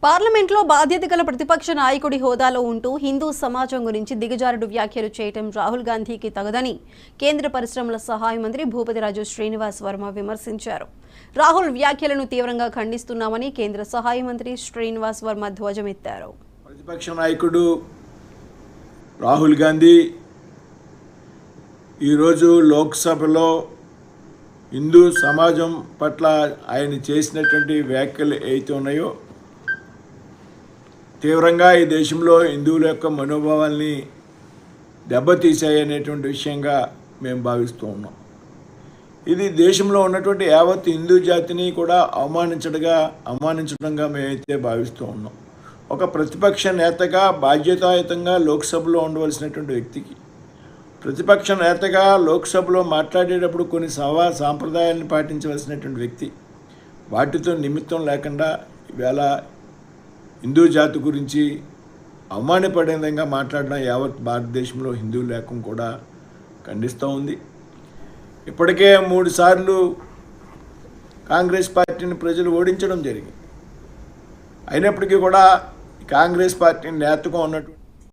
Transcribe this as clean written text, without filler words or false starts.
పార్లమెంట్లో బాధ్యత గల ప్రతిపక్ష నాయకుడి హోదాలో ఉంటూ హిందూ సమాజం గురించి దిగజారుడు వ్యాఖ్యలు చేయటం రాహుల్ గాంధీకి తగదని కేంద్ర పరిశ్రమల సహాయ మంత్రి భూపతిరాజు శ్రీనివాస్ వర్మ విమర్శించారు. రాహుల్ వ్యాఖ్యలను తీవ్రంగా ఖండిస్తున్నామని కేంద్ర సహాయ మంత్రి శ్రీనివాస్ వర్మ ధ్వజమెత్తారు. ప్రతిపక్ష నాయకుడు రాహుల్ గాంధీ ఈరోజు లోక్సభలో హిందూ సమాజం పట్ల ఆయన చేసినటువంటి వ్యాఖ్యలు ఏవైతే ఉన్నాయో తీవ్రంగా ఈ దేశంలో హిందువుల యొక్క మనోభావాల్ని దెబ్బతీసాయనేటువంటి విషయంగా మేము భావిస్తూ ఉన్నాం. ఇది దేశంలో ఉన్నటువంటి యావత్ హిందూ జాతిని కూడా అవమానించడంగా మేమైతే భావిస్తూ ఉన్నాం. ఒక ప్రతిపక్ష నేతగా బాధ్యతాయుతంగా లోక్సభలో ఉండవలసినటువంటి వ్యక్తికి, ప్రతిపక్ష నేతగా లోక్సభలో మాట్లాడేటప్పుడు కొన్ని సాంప్రదాయాలను పాటించవలసినటువంటి వ్యక్తి వాటితో నిమిత్తం లేకుండా ఈవేళ హిందూ జాతి గురించి అవమానపడే విధంగా మాట్లాడడం యావత్ భారతదేశంలో హిందూ లేఖం కూడా ఖండిస్తూ ఉంది. ఇప్పటికే 3 సార్లు కాంగ్రెస్ పార్టీని ప్రజలు ఓడించడం జరిగింది. అయినప్పటికీ కూడా కాంగ్రెస్ పార్టీ నేతగా ఉన్నటువంటి